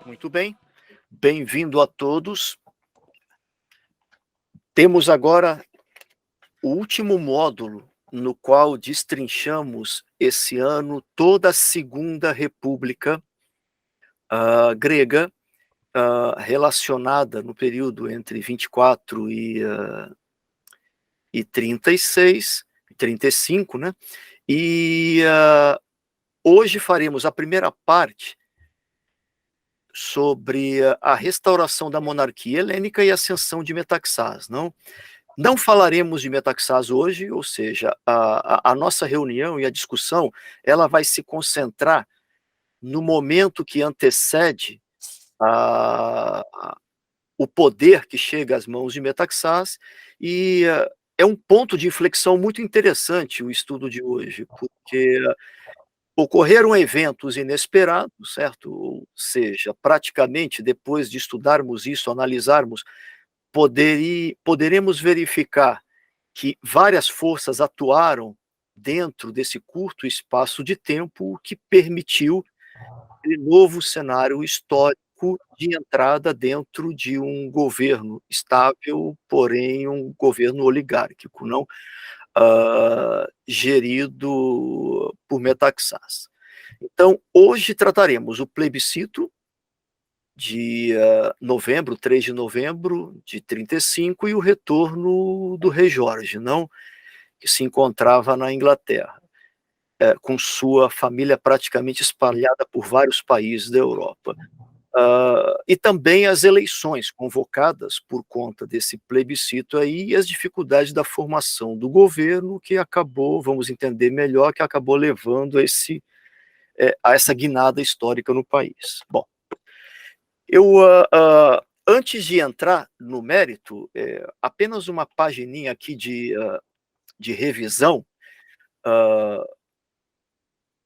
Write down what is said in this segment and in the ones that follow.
Muito bem, bem-vindo a todos. Temos agora o último módulo no qual destrinchamos esse ano toda a Segunda República grega, relacionada no período entre 24 e 36, 35, né? E hoje faremos a primeira parte sobre a restauração da monarquia helênica e a ascensão de Metaxás. Não falaremos de Metaxás hoje, ou seja, a nossa reunião e a discussão ela vai se concentrar no momento que antecede o poder que chega às mãos de Metaxás, e é um ponto de inflexão muito interessante o estudo de hoje, porque ocorreram eventos inesperados, certo? Ou seja, praticamente depois de estudarmos isso, analisarmos, poderemos verificar que várias forças atuaram dentro desse curto espaço de tempo, o que permitiu aquele novo cenário histórico de entrada dentro de um governo estável, porém um governo oligárquico, não gerido por Metaxás. Então, hoje trataremos o plebiscito de novembro, 3 de novembro de 35, e o retorno do rei Jorge, que se encontrava na Inglaterra, com sua família praticamente espalhada por vários países da Europa. E também as eleições convocadas por conta desse plebiscito aí, e as dificuldades da formação do governo, que acabou, vamos entender melhor, que acabou levando a essa guinada histórica no país. Bom, antes de entrar no mérito, apenas uma pagininha aqui de revisão.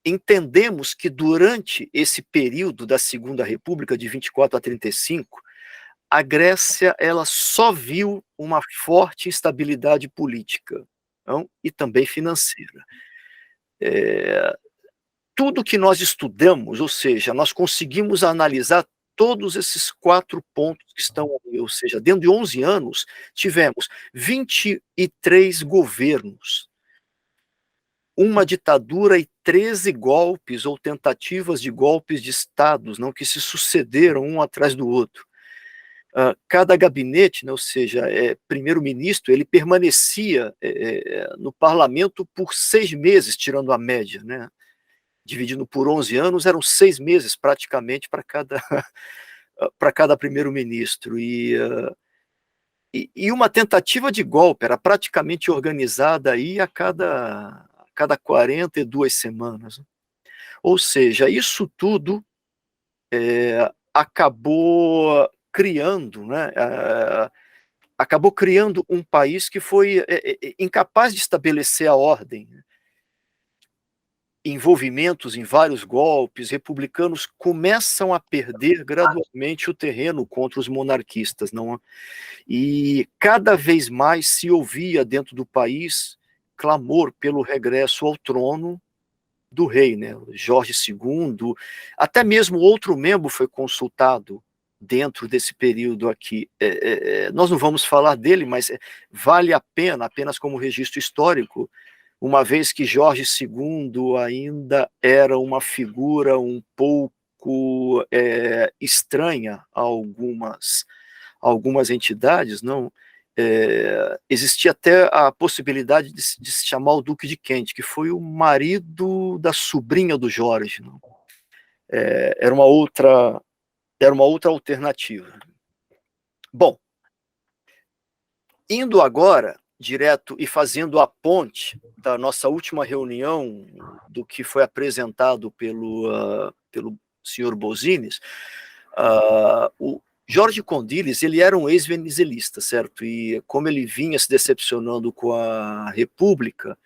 Entendemos que durante esse período da Segunda República, de 24 a 35, a Grécia ela só viu uma forte instabilidade política, e também financeira. Tudo que nós estudamos, ou seja, nós conseguimos analisar todos esses 4 pontos que estão ali, ou seja, dentro de 11 anos, tivemos 23 governos, uma ditadura e 13 golpes ou tentativas de golpes de estados, que se sucederam um atrás do outro. Cada gabinete, ou seja, primeiro-ministro, ele permanecia no parlamento por 6 meses, tirando a média, dividindo por 11 anos, eram 6 meses praticamente para cada primeiro-ministro. E uma tentativa de golpe era praticamente organizada aí a cada 42 semanas. Ou seja, isso tudo acabou criando, um país que foi incapaz de estabelecer a ordem. Envolvimentos em vários golpes, republicanos começam a perder gradualmente o terreno contra os monarquistas, e cada vez mais se ouvia dentro do país clamor pelo regresso ao trono do rei, Jorge II. Até mesmo outro membro foi consultado dentro desse período aqui. Nós não vamos falar dele, mas vale a pena, apenas como registro histórico, uma vez que Jorge II ainda era uma figura um pouco estranha a algumas entidades, existia até a possibilidade de se chamar o Duque de Kent, que foi o marido da sobrinha do Jorge. Era uma outra alternativa. Bom, indo agora direto e fazendo a ponte da nossa última reunião, do que foi apresentado pelo senhor Bozines, o Jorge Condilis, ele era um ex-venezelista, certo? E como ele vinha se decepcionando com a República,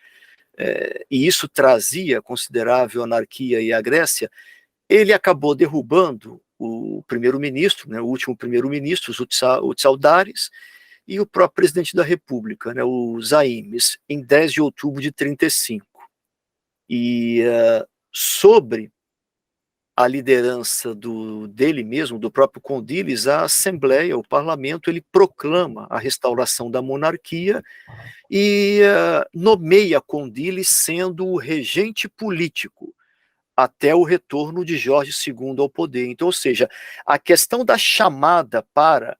e isso trazia considerável anarquia e a Grécia, ele acabou derrubando o primeiro-ministro, o último primeiro-ministro, o Tsaldaris, e o próprio presidente da República, o Zaimes, em 10 de outubro de 35. E sobre a liderança dele mesmo, do próprio Condilis, a Assembleia, o parlamento, ele proclama a restauração da monarquia e nomeia Condilis sendo o regente político até o retorno de Jorge II ao poder. Então, ou seja, a questão da chamada para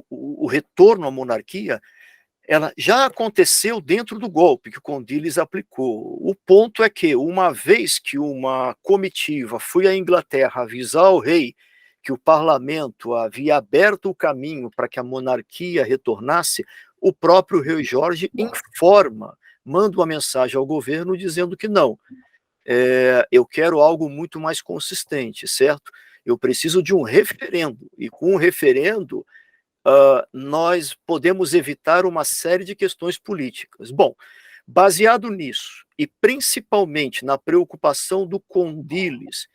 o retorno à monarquia, ela já aconteceu dentro do golpe que o Condilis aplicou. O ponto é que, uma vez que uma comitiva foi à Inglaterra avisar ao rei que o parlamento havia aberto o caminho para que a monarquia retornasse, o próprio rei Jorge manda uma mensagem ao governo dizendo que não, eu quero algo muito mais consistente, certo? Eu preciso de um referendo, e com um referendo nós podemos evitar uma série de questões políticas. Bom, baseado nisso, e principalmente na preocupação do Condilis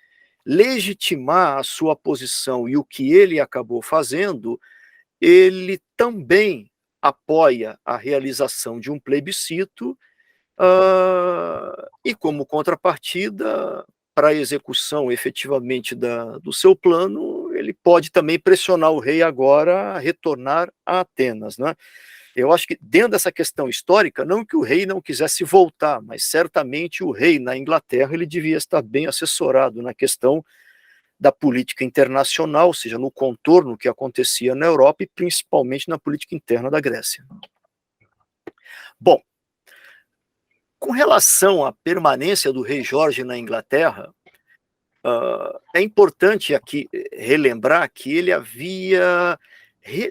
legitimar a sua posição e o que ele acabou fazendo, ele também apoia a realização de um plebiscito e, como contrapartida, para a execução efetivamente do seu plano, ele pode também pressionar o rei agora a retornar a Atenas, né? Eu acho que dentro dessa questão histórica, não que o rei não quisesse voltar, mas certamente o rei na Inglaterra ele devia estar bem assessorado na questão da política internacional, ou seja, no contorno que acontecia na Europa e principalmente na política interna da Grécia. Bom, com relação à permanência do rei Jorge na Inglaterra, é importante aqui relembrar que ele havia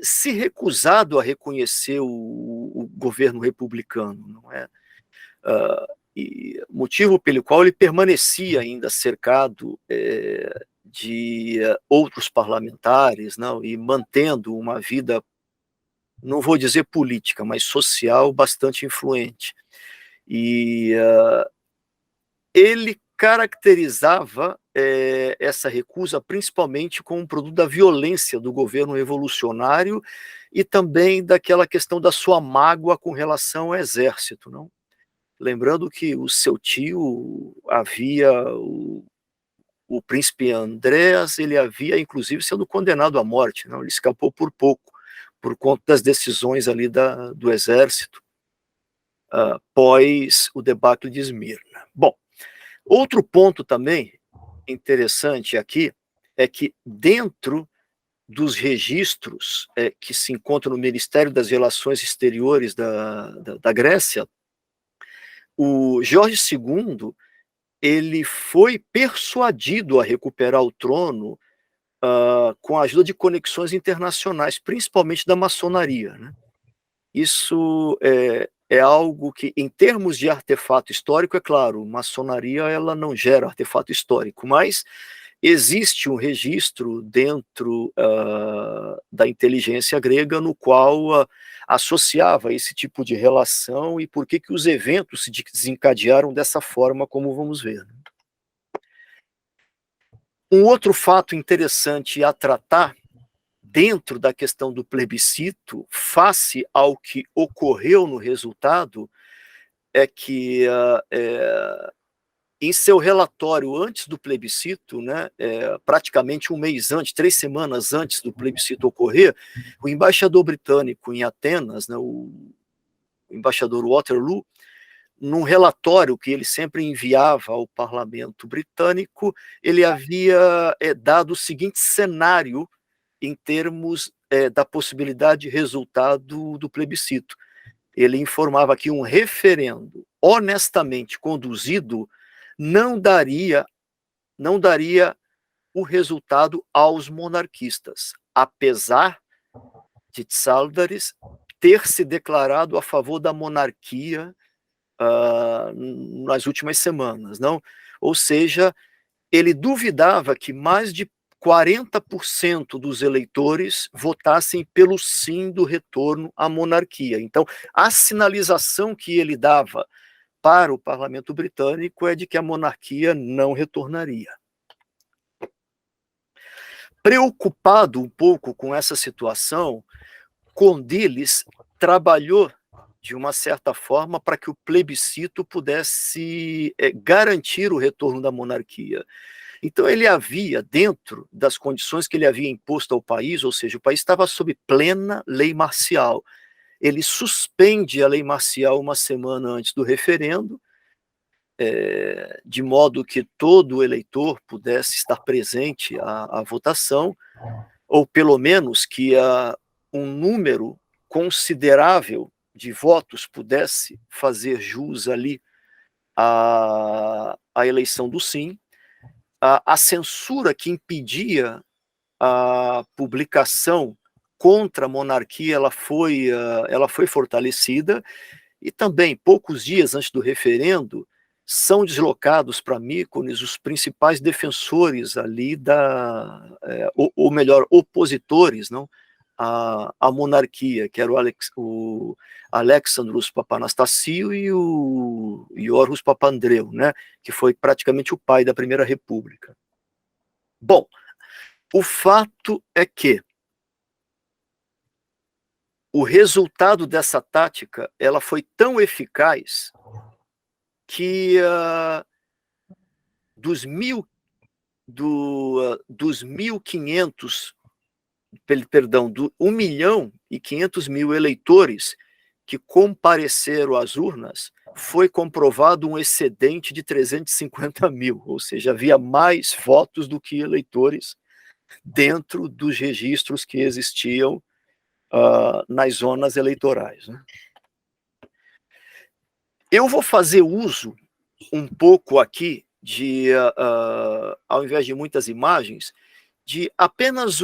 se recusado a reconhecer o governo republicano, não é? E motivo pelo qual ele permanecia ainda cercado de outros parlamentares, não, e mantendo uma vida, não vou dizer política, mas social bastante influente. E ele caracterizava essa recusa principalmente como um produto da violência do governo revolucionário e também daquela questão da sua mágoa com relação ao exército, não? Lembrando que o seu tio o príncipe Andreas, ele havia inclusive sido condenado à morte, não? Ele escapou por pouco, por conta das decisões ali do exército, após o debacle de Esmirna. Bom, outro ponto também interessante aqui é que dentro dos registros que se encontram no Ministério das Relações Exteriores da Grécia, o Jorge II ele foi persuadido a recuperar o trono com a ajuda de conexões internacionais, principalmente da maçonaria, né? Isso é algo que, em termos de artefato histórico, é claro, maçonaria ela não gera artefato histórico, mas existe um registro dentro da inteligência grega no qual associava esse tipo de relação e por que os eventos se desencadearam dessa forma, como vamos ver. Um outro fato interessante a tratar dentro da questão do plebiscito, face ao que ocorreu no resultado, é que em seu relatório antes do plebiscito, né, praticamente um mês antes, 3 semanas antes do plebiscito ocorrer, o embaixador britânico em Atenas, né, o embaixador Waterloo, num relatório que ele sempre enviava ao parlamento britânico, ele havia dado o seguinte cenário em termos da possibilidade de resultado do plebiscito. Ele informava que um referendo honestamente conduzido não daria o resultado aos monarquistas, apesar de Tsaldaris ter se declarado a favor da monarquia nas últimas semanas, não? Ou seja, ele duvidava que mais de 40% dos eleitores votassem pelo sim do retorno à monarquia. Então, a sinalização que ele dava para o parlamento britânico é de que a monarquia não retornaria. Preocupado um pouco com essa situação, Condilis trabalhou de uma certa forma para que o plebiscito pudesse garantir o retorno da monarquia. Então ele havia, dentro das condições que ele havia imposto ao país, ou seja, o país estava sob plena lei marcial. Ele suspende a lei marcial uma semana antes do referendo, de modo que todo eleitor pudesse estar presente à votação, ou pelo menos que um número considerável de votos pudesse fazer jus ali à eleição do sim. A censura que impedia a publicação contra a monarquia, ela foi fortalecida, e também, poucos dias antes do referendo, são deslocados para Mykonos os principais defensores ali ou melhor, opositores, não, à monarquia, que era o Alexandros Papanastasiou e o Giorgos Papandreou, né, que foi praticamente o pai da Primeira República. Bom, o fato é que o resultado dessa tática, ela foi tão eficaz que dos 1.500, perdão, do 1.500.000 eleitores que compareceram às urnas, foi comprovado um excedente de 350 mil, ou seja, havia mais votos do que eleitores dentro dos registros que existiam nas zonas eleitorais, né? Eu vou fazer uso um pouco aqui ao invés de muitas imagens, de apenas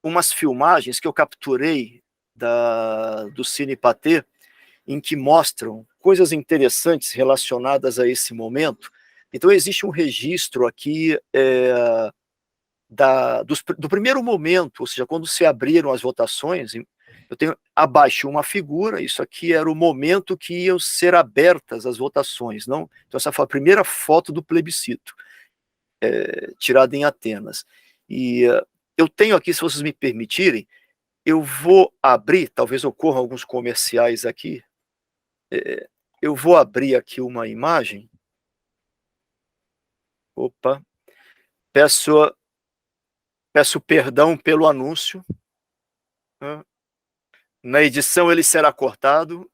umas filmagens que eu capturei do Cine Pathé, em que mostram coisas interessantes relacionadas a esse momento. Então existe um registro aqui do primeiro momento, ou seja, quando se abriram as votações. Eu tenho abaixo uma figura, isso aqui era o momento que iam ser abertas as votações, não? Então essa foi a primeira foto do plebiscito, tirada em Atenas. E eu tenho aqui, se vocês me permitirem, eu vou abrir, talvez ocorram alguns comerciais aqui, eu vou abrir aqui uma imagem. Opa, peço perdão pelo anúncio. Na edição ele será cortado.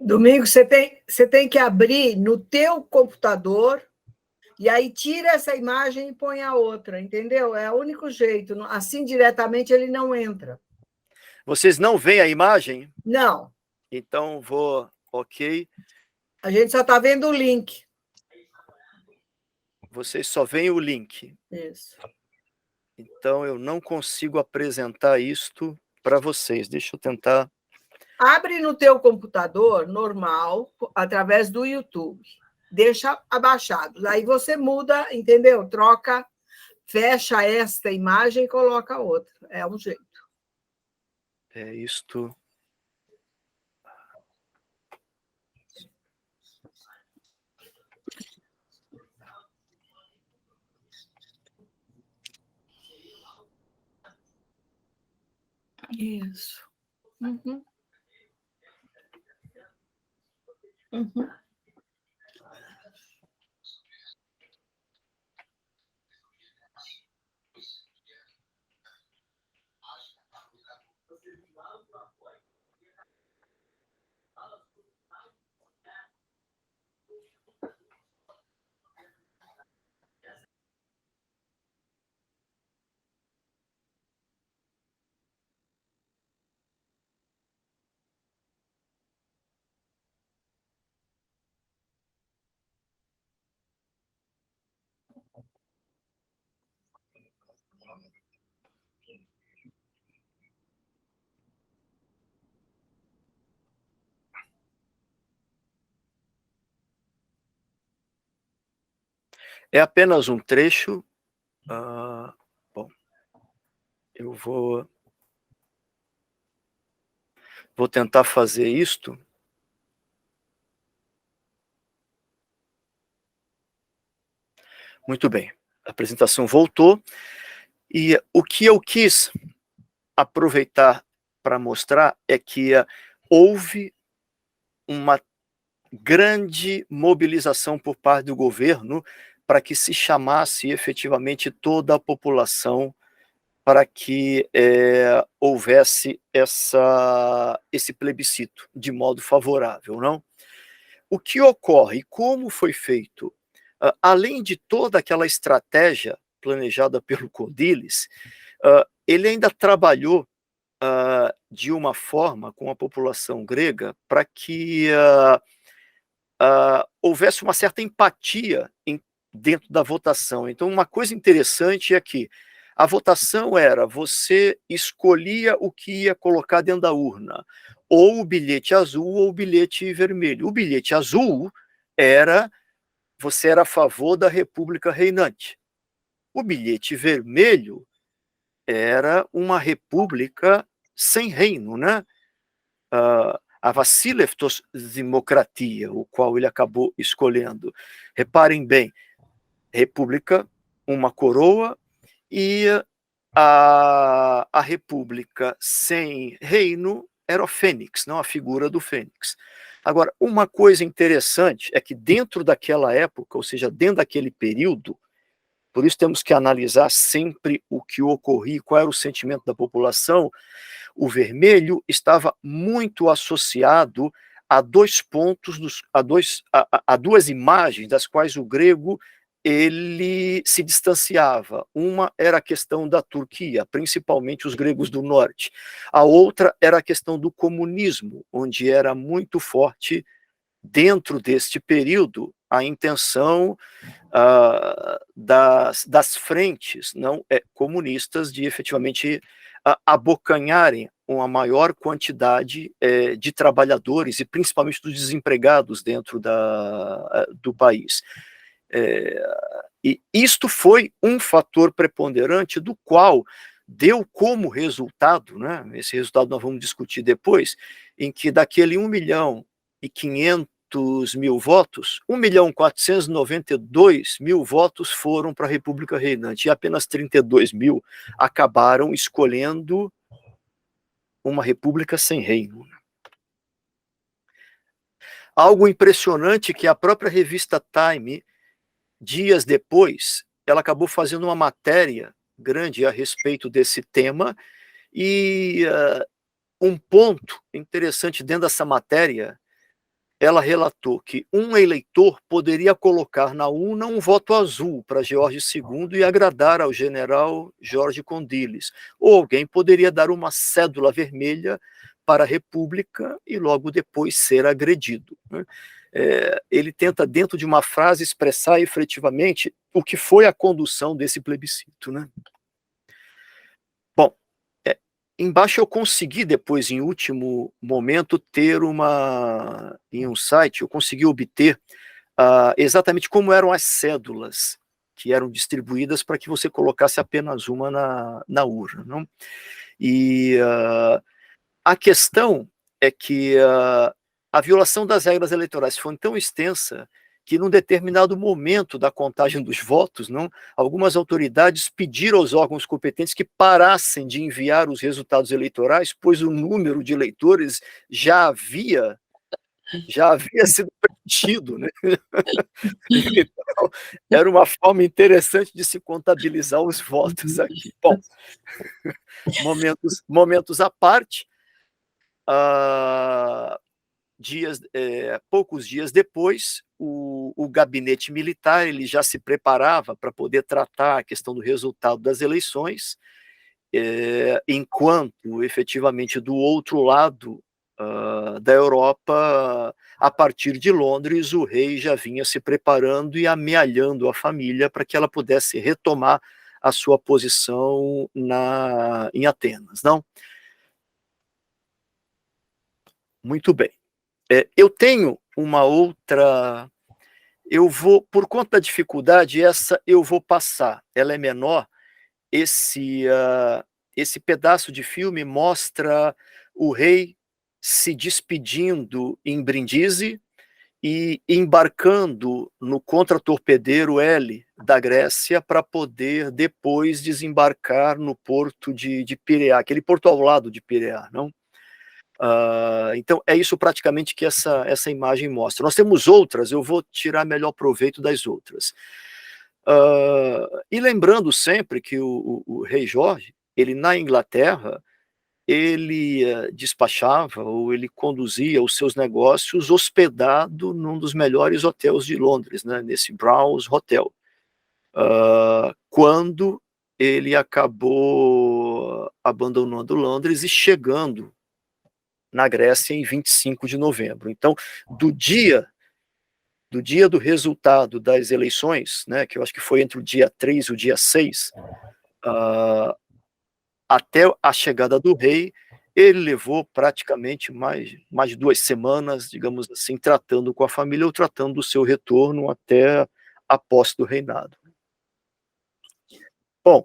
Domingos, você tem que abrir no teu computador e aí tira essa imagem e põe a outra, entendeu? É o único jeito. Assim, diretamente, ele não entra. Vocês não veem a imagem? Não. Então vou... Ok. A gente só está vendo o link. Vocês só veem o link. Isso. Então eu não consigo apresentar isto para vocês. Deixa eu tentar... Abre no teu computador normal, através do YouTube. Deixa abaixado. Aí você muda, entendeu? Troca, fecha esta imagem e coloca outra. É um jeito. É isto. Isso. Uhum. Uhum. É apenas um trecho. Bom, eu vou tentar fazer isto. Muito bem. A apresentação voltou. E o que eu quis aproveitar para mostrar é que houve uma grande mobilização por parte do governo para que se chamasse efetivamente toda a população para que houvesse esse plebiscito de modo favorável, não? O que ocorre, como foi feito, além de toda aquela estratégia planejada pelo Condilis, ele ainda trabalhou de uma forma com a população grega para que houvesse uma certa empatia dentro da votação. Então, uma coisa interessante é que a votação era, você escolhia o que ia colocar dentro da urna, ou o bilhete azul ou o bilhete vermelho. O bilhete azul você era a favor da república reinante. O bilhete vermelho era uma república sem reino, né? A Vassilevtos Democratia, o qual ele acabou escolhendo. Reparem bem, república, uma coroa, e a república sem reino era o Fênix, não a figura do Fênix. Agora, uma coisa interessante é que dentro daquela época, ou seja, dentro daquele período, por isso temos que analisar sempre o que ocorria, qual era o sentimento da população. O vermelho estava muito associado a dois pontos, a duas imagens das quais o grego ele se distanciava. Uma era a questão da Turquia, principalmente os gregos do norte. A outra era a questão do comunismo, onde era muito forte, dentro deste período, a intenção das frentes não comunistas de efetivamente abocanharem uma maior quantidade de trabalhadores e principalmente dos desempregados dentro do país. E isto foi um fator preponderante do qual deu como resultado, né, esse resultado nós vamos discutir depois, em que daquele 1.500.000 votos, 1.492.000 votos foram para a República Reinante, e apenas 32.000 acabaram escolhendo uma república sem reino. Algo impressionante que a própria revista Time, dias depois, ela acabou fazendo uma matéria grande a respeito desse tema, e um ponto interessante dentro dessa matéria, ela relatou que um eleitor poderia colocar na urna um voto azul para George II e agradar ao general Jorge Condilis, ou alguém poderia dar uma cédula vermelha para a República e logo depois ser agredido, né? Ele tenta, dentro de uma frase, expressar efetivamente o que foi a condução desse plebiscito, né? Bom, embaixo eu consegui depois, em último momento, ter em um site, eu consegui obter exatamente como eram as cédulas que eram distribuídas para que você colocasse apenas uma na urna, não? E a questão é que a violação das regras eleitorais foi tão extensa que, num determinado momento da contagem dos votos, algumas autoridades pediram aos órgãos competentes que parassem de enviar os resultados eleitorais, pois o número de eleitores já havia sido preenchido, né? Então, era uma forma interessante de se contabilizar os votos aqui. Bom, momentos à parte, poucos dias depois, o gabinete militar ele já se preparava para poder tratar a questão do resultado das eleições, enquanto, efetivamente, do outro lado da Europa, a partir de Londres, o rei já vinha se preparando e amealhando a família para que ela pudesse retomar a sua posição em Atenas, não? Muito bem. Eu tenho uma outra, por conta da dificuldade, essa eu vou passar, ela é menor. Esse pedaço de filme mostra o rei se despedindo em Brindisi e embarcando no contratorpedeiro L da Grécia para poder depois desembarcar no porto de Pireá, aquele porto ao lado de Pireá, não? Então, é isso praticamente que essa imagem mostra. Nós temos outras, eu vou tirar melhor proveito das outras. E lembrando sempre que o rei Jorge, ele na Inglaterra, ele despachava ou ele conduzia os seus negócios hospedado num dos melhores hotéis de Londres, né, nesse Browns Hotel. Quando ele acabou abandonando Londres e chegando na Grécia em 25 de novembro. Então, do dia do resultado das eleições, né, que eu acho que foi entre o dia 3 e o dia 6, até a chegada do rei, ele levou praticamente mais de 2 semanas, digamos assim, tratando com a família ou tratando do seu retorno até a posse do reinado. Bom,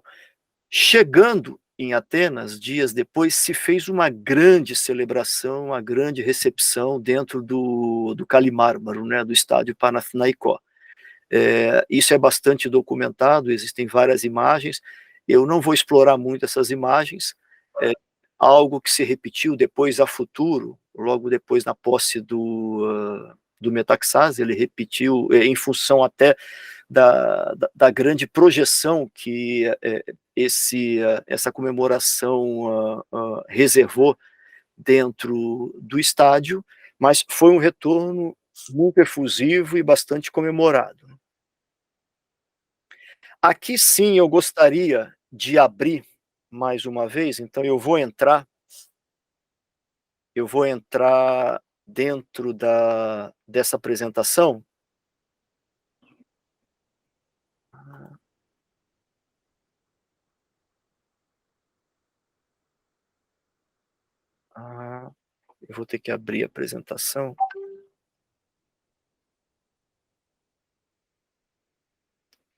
chegando em Atenas, dias depois, se fez uma grande celebração, uma grande recepção dentro do Kalimármaro, né, do estádio Panathinaikó. Isso é bastante documentado, existem várias imagens, eu não vou explorar muito essas imagens, algo que se repetiu depois a futuro, logo depois na posse do Metaxás, ele repetiu em função até da grande projeção que essa comemoração reservou dentro do estádio, mas foi um retorno muito efusivo e bastante comemorado. Aqui sim eu gostaria de abrir mais uma vez, então eu vou entrar dentro dessa apresentação. Eu vou ter que abrir a apresentação.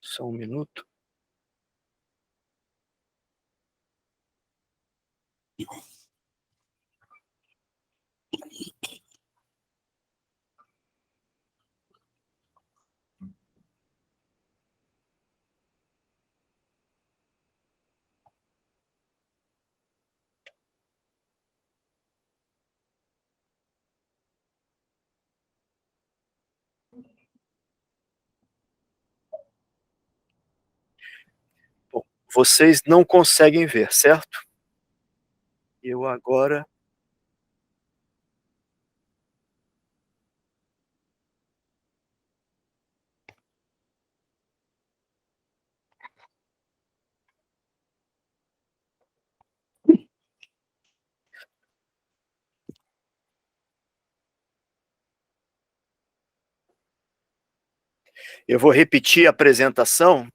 Só um minuto. Bom, vocês não conseguem ver, certo? Eu agora eu vou repetir a apresentação.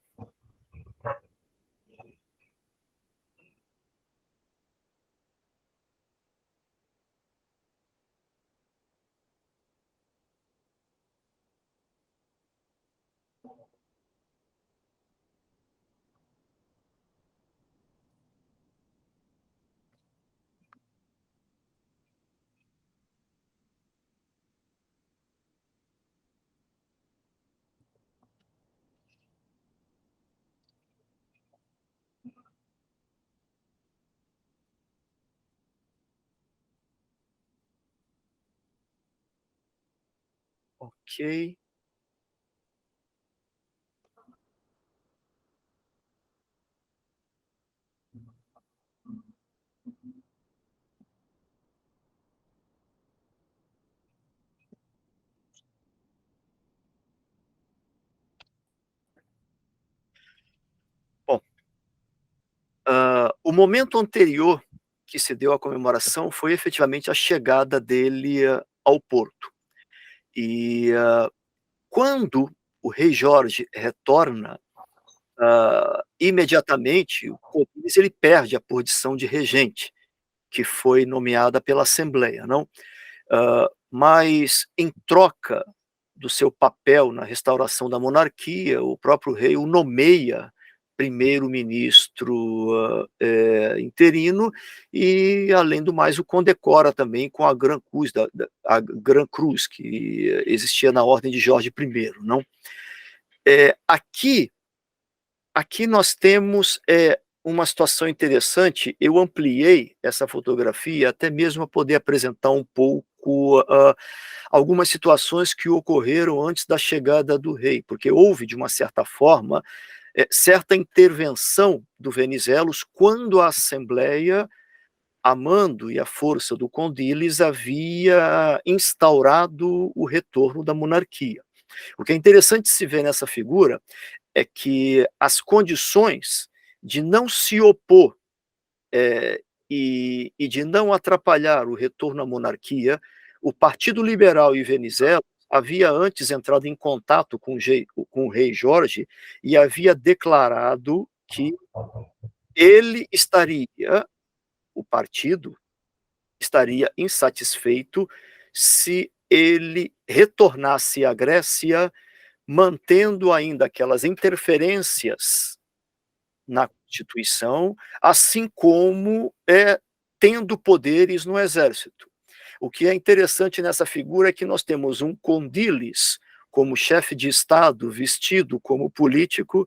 Ok. Bom, o momento anterior que se deu à comemoração foi efetivamente a chegada dele ao porto. E quando o rei Jorge retorna, imediatamente o Clovis ele perde a posição de regente, que foi nomeada pela Assembleia, não? Mas em troca do seu papel na restauração da monarquia, o próprio rei o nomeia primeiro-ministro interino e, além do mais, o condecora também com a Gran Cruz, a Gran Cruz que existia na ordem de Jorge I, não? Aqui nós temos uma situação interessante, eu ampliei essa fotografia até mesmo a poder apresentar um pouco, algumas situações que ocorreram antes da chegada do rei, porque houve, de uma certa forma, certa intervenção do Venizelos quando a Assembleia, a mando e a força do Condilis, havia instaurado o retorno da monarquia. O que é interessante se ver nessa figura é que as condições de não se opor e de não atrapalhar o retorno à monarquia, o Partido Liberal e Venizelos havia antes entrado em contato com o rei Jorge e havia declarado que ele estaria, o partido, estaria insatisfeito se ele retornasse à Grécia, mantendo ainda aquelas interferências na Constituição, assim como tendo poderes no exército. O que é interessante nessa figura é que nós temos um Condilis como chefe de Estado, vestido como político,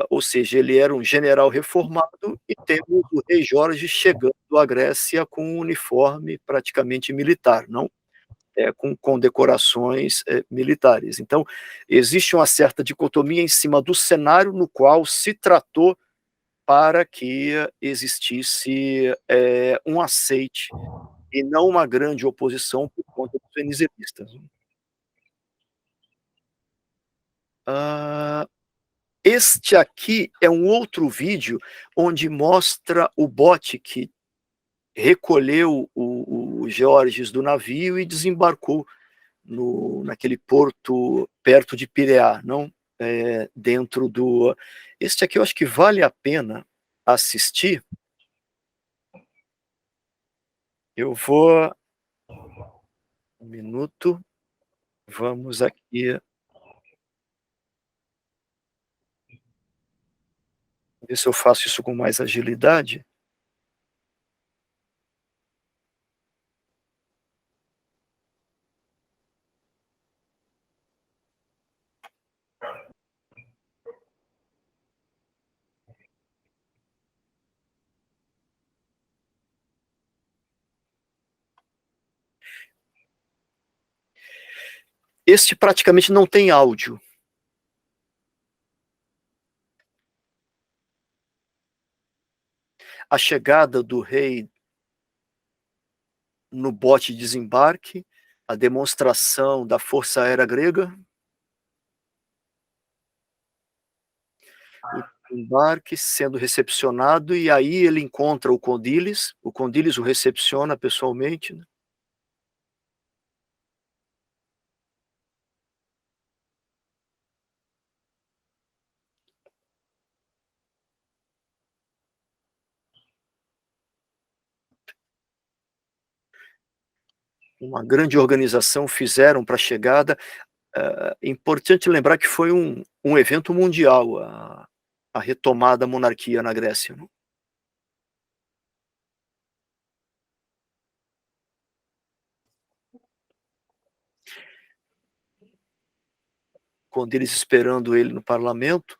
ou seja, ele era um general reformado, e temos o rei Jorge chegando à Grécia com um uniforme praticamente militar, não com condecorações militares. Então, existe uma certa dicotomia em cima do cenário no qual se tratou para que existisse um aceite e não uma grande oposição por conta dos venizelistas. Este aqui é um outro vídeo onde mostra o bote que recolheu o Georges do navio e desembarcou naquele porto perto de Pireá, não dentro do... Este aqui eu acho que vale a pena assistir. Eu vou... Um minuto. Vamos aqui ver se eu faço isso com mais agilidade. Este praticamente não tem áudio. A chegada do rei no bote de desembarque, a demonstração da Força Aérea Grega, o embarque sendo recepcionado, e aí ele encontra o Condilis o recepciona pessoalmente, né? Uma grande organização fizeram para a chegada. Importante lembrar que foi um evento mundial, a retomada da monarquia na Grécia, né? Quando eles esperando ele no parlamento.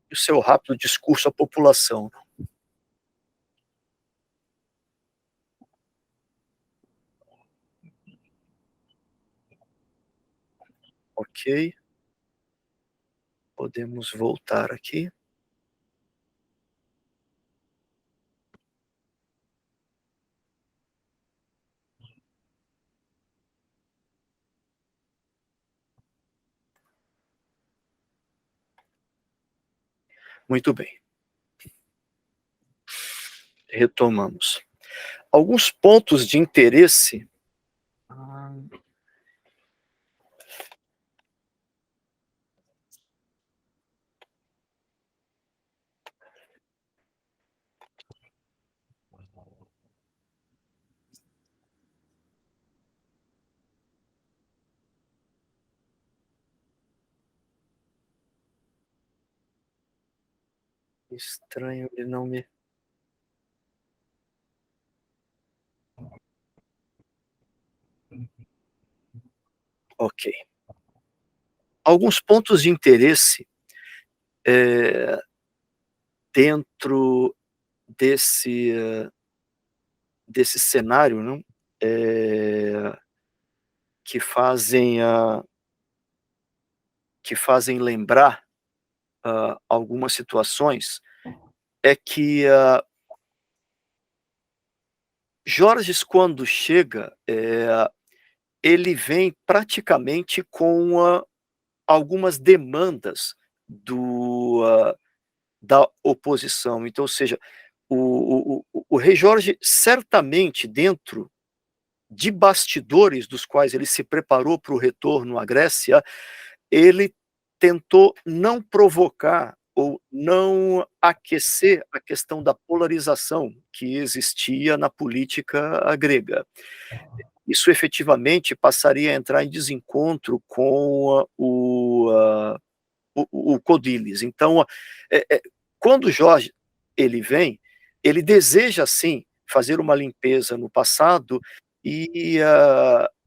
E o seu rápido discurso à população. Ok. Podemos voltar aqui. Muito bem. Retomamos. Alguns pontos de interesse Estranho, ele não me... Ok. Alguns pontos de interesse dentro desse cenário, não? Que fazem lembrar algumas situações, é que Georges, quando chega, ele vem praticamente com algumas demandas da oposição. Então, ou seja, o rei Jorge, certamente, dentro de bastidores dos quais ele se preparou para o retorno à Grécia, ele tentou não provocar ou não aquecer a questão da polarização que existia na política grega. Isso efetivamente passaria a entrar em desencontro com o Codílis. Então, quando Jorge ele vem, ele deseja sim fazer uma limpeza no passado e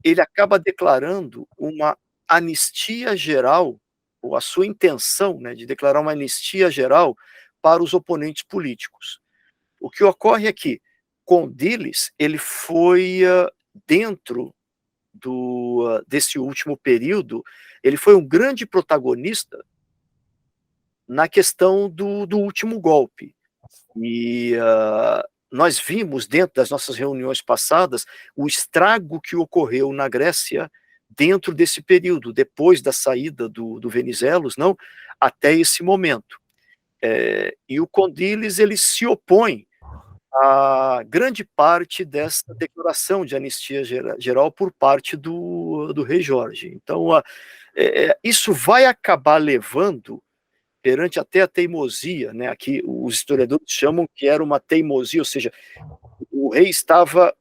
ele acaba declarando uma anistia geral, ou a sua intenção, né, de declarar uma anistia geral para os oponentes políticos. O que ocorre é que Condilis ele foi dentro desse último período, ele foi um grande protagonista na questão do último golpe. E nós vimos, dentro das nossas reuniões passadas, o estrago que ocorreu na Grécia dentro desse período, depois da saída do Venizelos, não, até esse momento. E o Condilis ele se opõe a grande parte dessa declaração de anistia geral por parte do rei Jorge. Então, isso vai acabar levando, perante até a teimosia, né, aqui os historiadores chamam que era uma teimosia, ou seja, o rei estava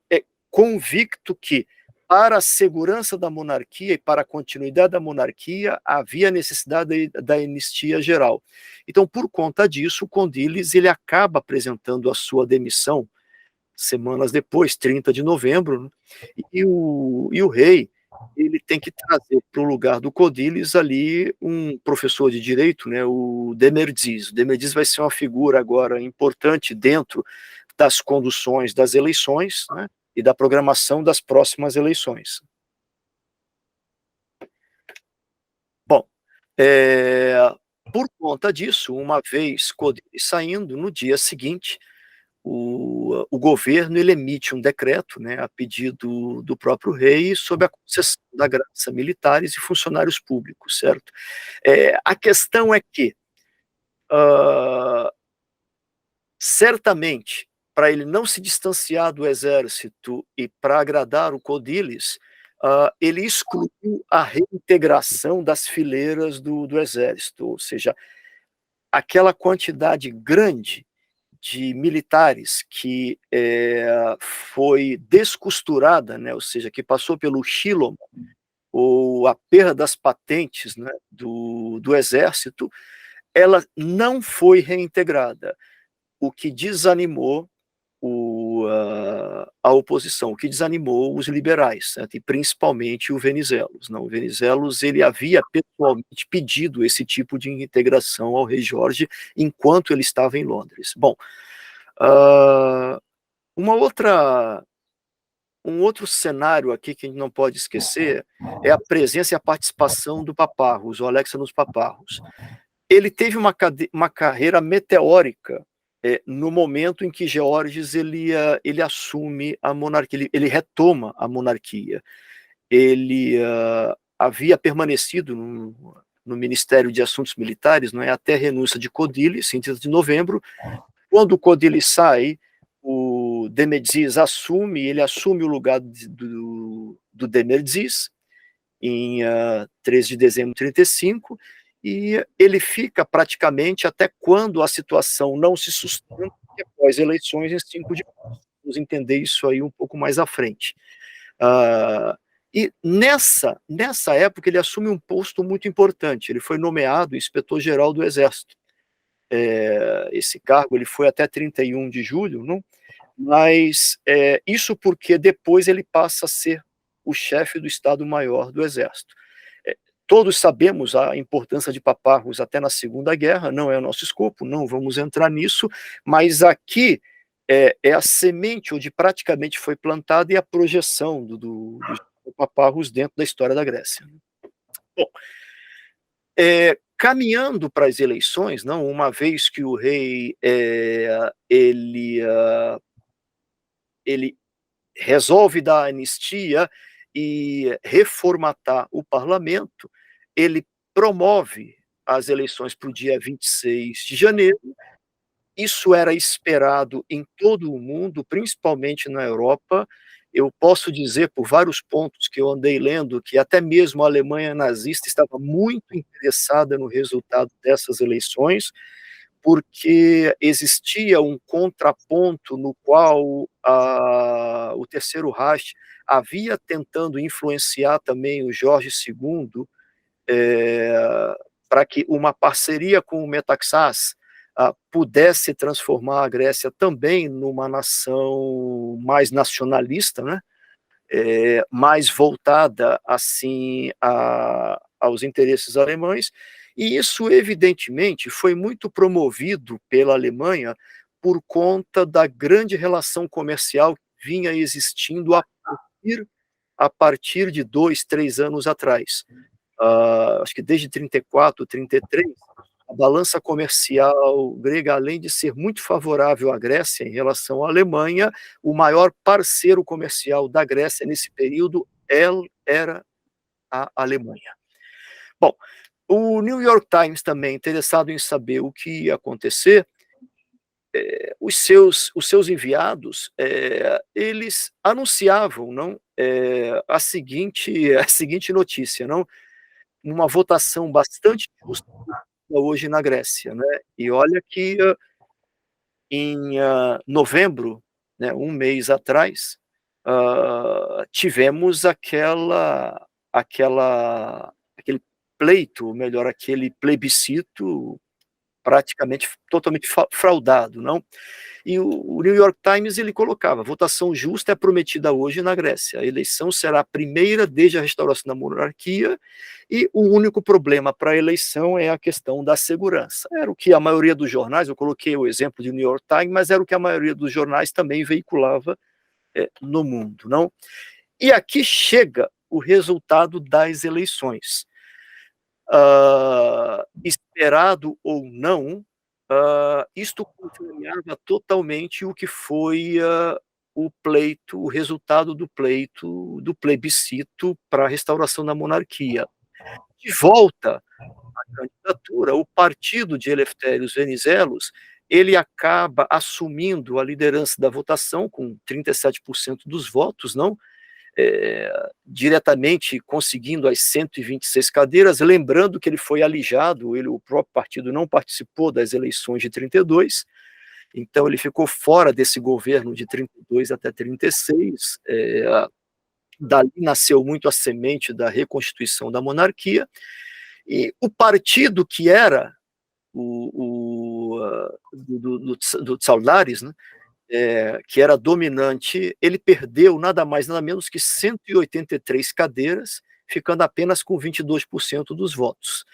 convicto que, para a segurança da monarquia e para a continuidade da monarquia, havia necessidade da anistia geral. Então, por conta disso, o Condilis ele acaba apresentando a sua demissão semanas depois, 30 de novembro, né? E o rei ele tem que trazer para o lugar do Codilis ali um professor de direito, né, o Demerdiz. O Demerdiz vai ser uma figura agora importante dentro das conduções das eleições, né, e da programação das próximas eleições. Bom, por conta disso, uma vez Codilis saindo, no dia seguinte, o governo ele emite um decreto, né, a pedido do próprio rei, sobre a concessão da graça a militares e funcionários públicos, certo? A questão é que, certamente, para ele não se distanciar do exército e para agradar o Codilis, ele excluiu a reintegração das fileiras do exército, ou seja, aquela quantidade grande de militares que foi descosturada, né, ou seja, que passou pelo xiloma, ou a perda das patentes, né, do exército, ela não foi reintegrada, o que desanimou a oposição, o que desanimou os liberais, certo? E principalmente o Venizelos. Não? O Venizelos ele havia pessoalmente pedido esse tipo de integração ao rei Jorge enquanto ele estava em Londres. Bom, um outro cenário aqui que a gente não pode esquecer é a presença e a participação do Paparrus, o Alexandros Paparrus. Ele teve uma carreira meteórica no momento em que Georges ele assume a monarquia, ele retoma a monarquia. Ele havia permanecido no Ministério de Assuntos Militares, não é, até a renúncia de Codilis, em 30 de novembro. Quando o Codilis sai, o Demerdiz ele assume o lugar do Demerdiz em 13 de dezembro de 35, e ele fica praticamente até quando a situação não se sustenta após eleições em 5 de março. Vamos entender isso aí um pouco mais à frente. E nessa época ele assume um posto muito importante, ele foi nomeado inspetor-geral do Exército. esse cargo, ele foi até 31 de julho, não? Mas isso porque depois ele passa a ser o chefe do Estado-Maior do Exército. Todos sabemos a importância de Paparros até na Segunda Guerra, não é o nosso escopo, não vamos entrar nisso, mas aqui é a semente onde praticamente foi plantada e a projeção do Paparros dentro da história da Grécia. Bom, caminhando para as eleições, não, uma vez que o rei ele resolve dar anistia e reformatar o parlamento, ele promove as eleições para o dia 26 de janeiro. Isso era esperado em todo o mundo, principalmente na Europa. Eu posso dizer, por vários pontos que eu andei lendo, que até mesmo a Alemanha nazista estava muito interessada no resultado dessas eleições, porque existia um contraponto no qual o Terceiro Reich havia tentando influenciar também o Jorge II para que uma parceria com o Metaxás pudesse transformar a Grécia também numa nação mais nacionalista, né? Mais voltada assim aos interesses alemães, e isso evidentemente foi muito promovido pela Alemanha por conta da grande relação comercial que vinha existindo a partir de 2, 3 anos atrás. Acho que desde 34, 33, a balança comercial grega, além de ser muito favorável à Grécia em relação à Alemanha, o maior parceiro comercial da Grécia nesse período era a Alemanha. Bom, o New York Times também, interessado em saber o que ia acontecer, os seus enviados, eles anunciavam, não, a seguinte notícia, não, uma votação bastante justa hoje na Grécia, né? E olha que em novembro, né, um mês atrás, tivemos aquele pleito, ou melhor, aquele plebiscito praticamente totalmente fraudado, não? E o New York Times ele colocava: votação justa é prometida hoje na Grécia. A eleição será a primeira desde a restauração da monarquia e o único problema para a eleição é a questão da segurança. Era o que a maioria dos jornais, eu coloquei o exemplo do New York Times, mas era o que a maioria dos jornais também veiculava no mundo, não? E aqui chega o resultado das eleições. Esperado ou não, isto confirmava totalmente o que foi o resultado do plebiscito para a restauração da monarquia. De volta à candidatura, o partido de Elefthérios Venizelos, ele acaba assumindo a liderança da votação com 37% dos votos, não? Diretamente conseguindo as 126 cadeiras, lembrando que ele foi alijado, o próprio partido não participou das eleições de 32, então ele ficou fora desse governo de 32 até 36, dali nasceu muito a semente da reconstituição da monarquia, e o partido que era do Tsaldaris, né, que era dominante, ele perdeu nada mais, nada menos que 183 cadeiras, ficando apenas com 22% dos votos.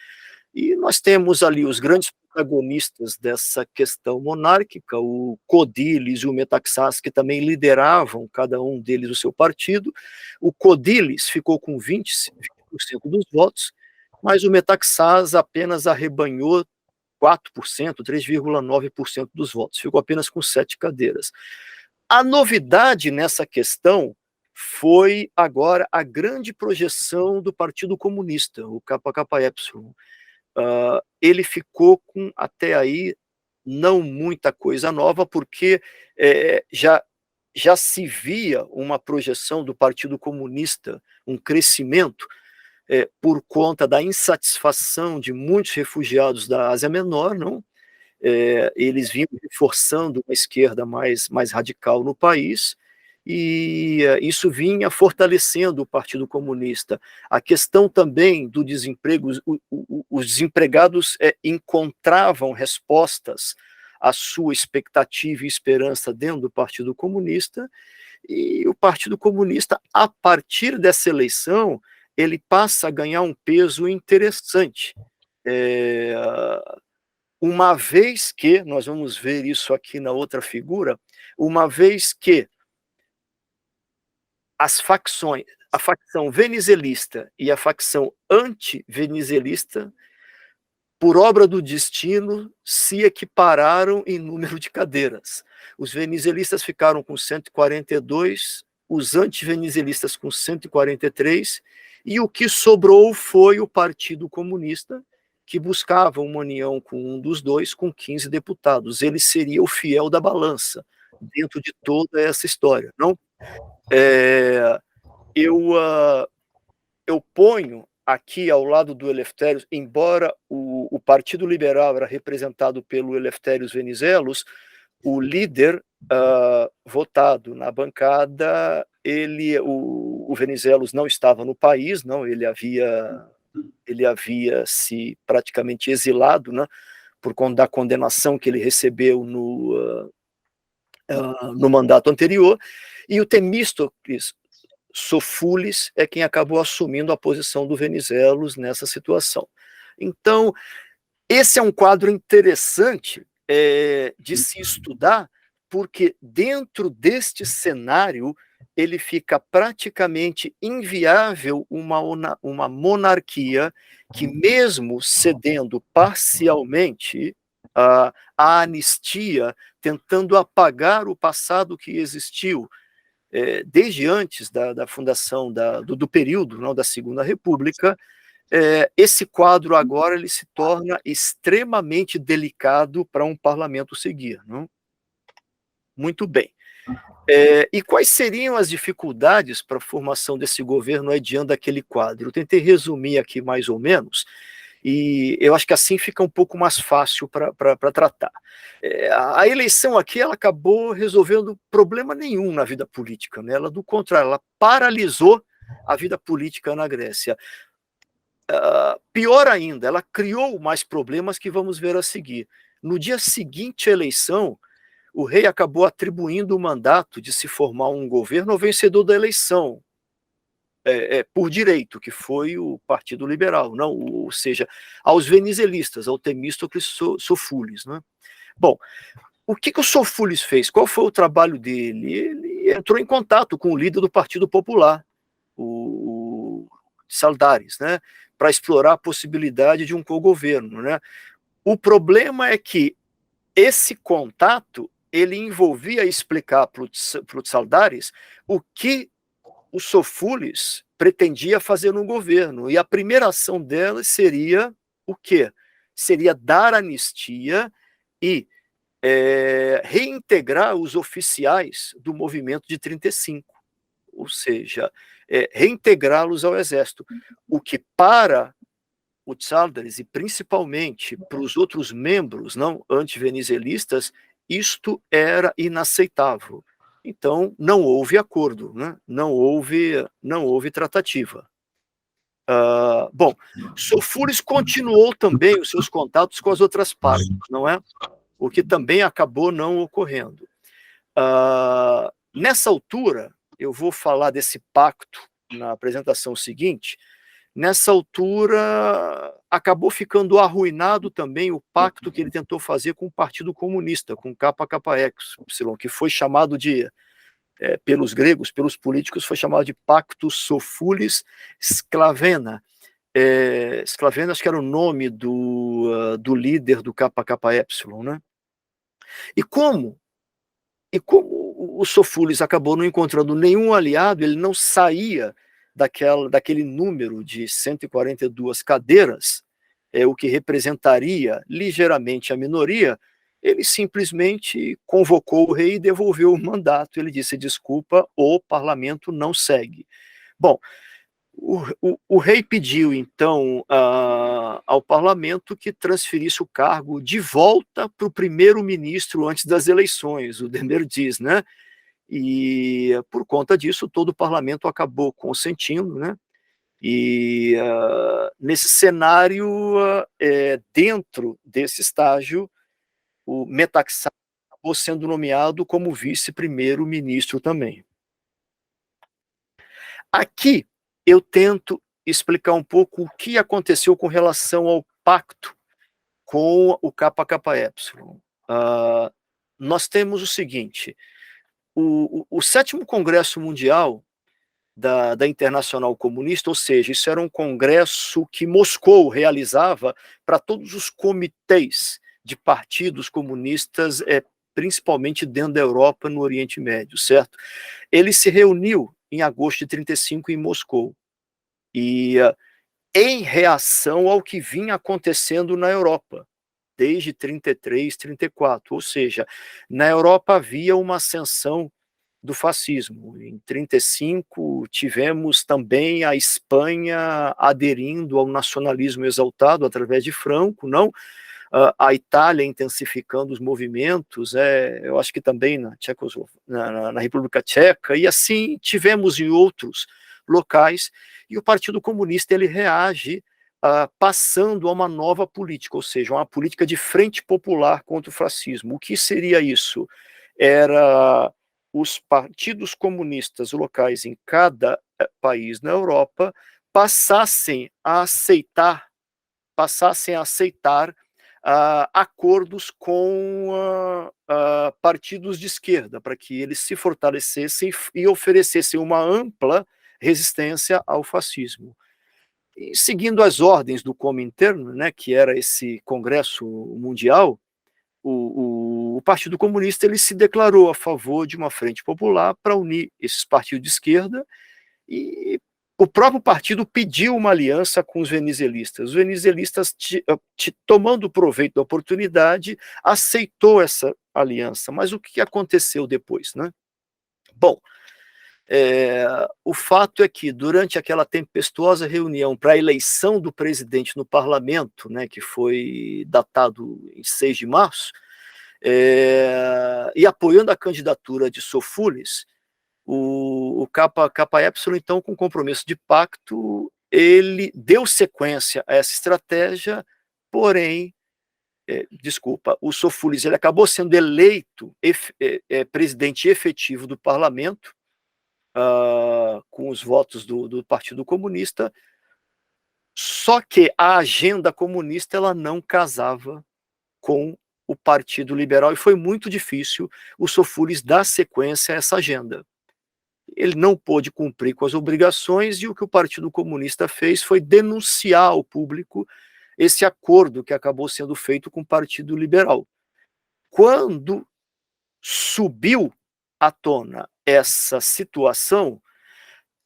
E nós temos ali os grandes protagonistas dessa questão monárquica, o Codilis e o Metaxás, que também lideravam, cada um deles, o seu partido. O Codilis ficou com 20% dos votos, mas o Metaxás apenas arrebanhou 4%, 3,9% dos votos, ficou apenas com 7 cadeiras. A novidade nessa questão foi agora a grande projeção do Partido Comunista, o KKY. Ele ficou com, até aí, não muita coisa nova, porque já se via uma projeção do Partido Comunista, um crescimento, por conta da insatisfação de muitos refugiados da Ásia Menor, não? Eles vinham reforçando uma esquerda mais radical no país, e isso vinha fortalecendo o Partido Comunista. A questão também do desemprego, os desempregados encontravam respostas à sua expectativa e esperança dentro do Partido Comunista, e o Partido Comunista, a partir dessa eleição, ele passa a ganhar um peso interessante. Uma vez que, nós vamos ver isso aqui na outra figura, uma vez que as facções, a facção venizelista e a facção anti-venizelista, por obra do destino, se equipararam em número de cadeiras. Os venizelistas ficaram com 142, os anti-venizelistas com 143, e o que sobrou foi o Partido Comunista, que buscava uma união com um dos dois, com 15 deputados. Ele seria o fiel da balança dentro de toda essa história, não? Eu ponho aqui ao lado do Elefthérios, embora o Partido Liberal era representado pelo Elefthérios Venizelos, o líder votado na bancada, o Venizelos não estava no país, não, ele havia se praticamente exilado, né, por conta da condenação que ele recebeu no mandato anterior, e o Temístocles Sofulis é quem acabou assumindo a posição do Venizelos nessa situação. Então, esse é um quadro interessante de se estudar, porque dentro deste cenário ele fica praticamente inviável uma monarquia que, mesmo cedendo parcialmente a anistia, tentando apagar o passado que existiu, desde antes da fundação do período, não, da Segunda República, esse quadro agora ele se torna extremamente delicado para um parlamento seguir. Não? Muito bem. E quais seriam as dificuldades para a formação desse governo adiante daquele quadro? Eu tentei resumir aqui mais ou menos, e eu acho que assim fica um pouco mais fácil para tratar. A eleição aqui ela acabou resolvendo problema nenhum na vida política, né? Ela, do contrário, ela paralisou a vida política na Grécia. Pior ainda, ela criou mais problemas que vamos ver a seguir. No dia seguinte à eleição, o rei acabou atribuindo o mandato de se formar um governo ao vencedor da eleição, por direito, que foi o Partido Liberal, não, ou seja, aos venizelistas, ao Temístocles Sofulis. Né? Bom, o que o Sofulis fez? Qual foi o trabalho dele? Ele entrou em contato com o líder do Partido Popular, o Saldares, né, para explorar a possibilidade de um cogoverno. Né? O problema é que esse contato ele envolvia explicar para o Saldares o que o Sofulis pretendia fazer no governo, e a primeira ação dela seria o quê? Seria dar anistia e reintegrar os oficiais do movimento de 35, ou seja, reintegrá-los ao exército, o que para o Saldares e principalmente para os outros membros não antivenizelistas, isto era inaceitável. Então, não houve acordo, né? não houve tratativa. Bom, Sofulis continuou também os seus contatos com as outras partes, não é? O que também acabou não ocorrendo. Nessa altura, eu vou falar desse pacto na apresentação seguinte. Nessa altura, acabou ficando arruinado também o pacto que ele tentou fazer com o Partido Comunista, com o KKY, que foi chamado de, pelos gregos, pelos políticos, foi chamado de Pacto Sofulis Sklavena. Sklavena, acho que era o nome do líder do KKY. Né? E como o Sofulis acabou não encontrando nenhum aliado, ele não saía daquele número de 142 cadeiras, o que representaria ligeiramente a minoria, ele simplesmente convocou o rei e devolveu o mandato. Ele disse: desculpa, o parlamento não segue. Bom, o rei pediu, então, ao parlamento que transferisse o cargo de volta para o primeiro-ministro antes das eleições, o Demerdiz, né? e por conta disso todo o parlamento acabou consentindo, né? E nesse cenário, dentro desse estágio, o Metaxás acabou sendo nomeado como vice-primeiro-ministro também. Aqui eu tento explicar um pouco o que aconteceu com relação ao pacto com o KKY. Nós temos o seguinte: o 7º Congresso Mundial da Internacional Comunista, ou seja, isso era um congresso que Moscou realizava para todos os comitês de partidos comunistas, principalmente dentro da Europa, no Oriente Médio, certo? Ele se reuniu em agosto de 1935 em Moscou, e em reação ao que vinha acontecendo na Europa, desde 1933, 1934, ou seja, na Europa havia uma ascensão do fascismo. Em 1935 tivemos também a Espanha aderindo ao nacionalismo exaltado através de Franco, não? A Itália intensificando os movimentos, eu acho que também na República Tcheca, e assim tivemos em outros locais, e o Partido Comunista ele reage passando a uma nova política, ou seja, uma política de frente popular contra o fascismo. O que seria isso? Era os partidos comunistas locais em cada país na Europa passassem a aceitar acordos com partidos de esquerda, para que eles se fortalecessem e oferecessem uma ampla resistência ao fascismo. E seguindo as ordens do Comintern, né, que era esse Congresso Mundial, o Partido Comunista ele se declarou a favor de uma frente popular para unir esses partidos de esquerda, e o próprio partido pediu uma aliança com os venezuelistas. Os venezuelistas, tomando proveito da oportunidade, aceitou essa aliança. Mas o que aconteceu depois, né? Bom, o fato é que durante aquela tempestuosa reunião para a eleição do presidente no parlamento, né, que foi datado em 6 de março, e apoiando a candidatura de Sofulis, o KKY, então, com compromisso de pacto, ele deu sequência a essa estratégia, porém, o Sofulis ele acabou sendo eleito presidente efetivo do parlamento, com os votos do Partido Comunista, só que a agenda comunista ela não casava com o Partido Liberal, e foi muito difícil o Sofulis dar sequência a essa agenda. Ele não pôde cumprir com as obrigações, e o que o Partido Comunista fez foi denunciar ao público esse acordo que acabou sendo feito com o Partido Liberal. Quando subiu à tona essa situação,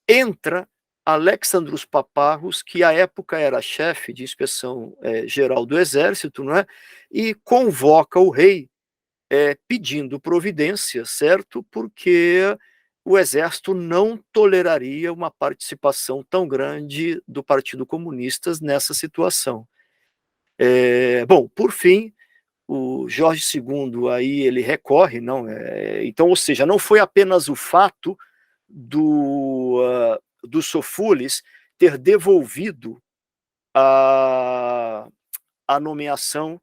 entra Alexandros Paparros, que à época era chefe de inspeção geral do Exército, não é? E convoca o rei pedindo providência, certo? Porque o Exército não toleraria uma participação tão grande do Partido Comunista nessa situação. Bom, por fim, o Jorge II aí ele recorre, não? Então, ou seja, não foi apenas o fato do Sofulis ter devolvido a nomeação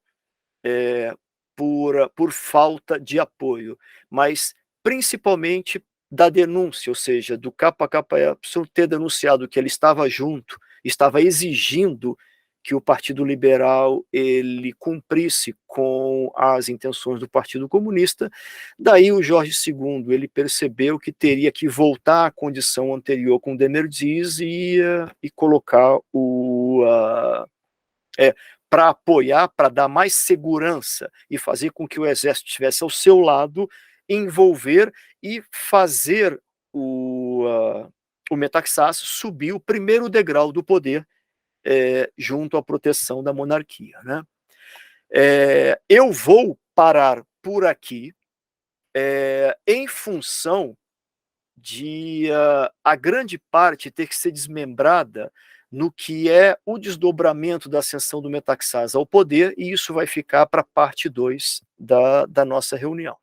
por falta de apoio, mas principalmente da denúncia, ou seja, do KKY ter denunciado que ele estava junto, estava exigindo que o Partido Liberal ele cumprisse com as intenções do Partido Comunista. Daí o Jorge II ele percebeu que teria que voltar à condição anterior com Demerdiz e colocar para apoiar, para dar mais segurança e fazer com que o Exército estivesse ao seu lado, envolver e fazer o Metaxás subir o primeiro degrau do poder, junto à proteção da monarquia, né? Eu vou parar por aqui, em função de a grande parte ter que ser desmembrada no que é o desdobramento da ascensão do Metaxás ao poder, e isso vai ficar para a parte 2 da nossa reunião.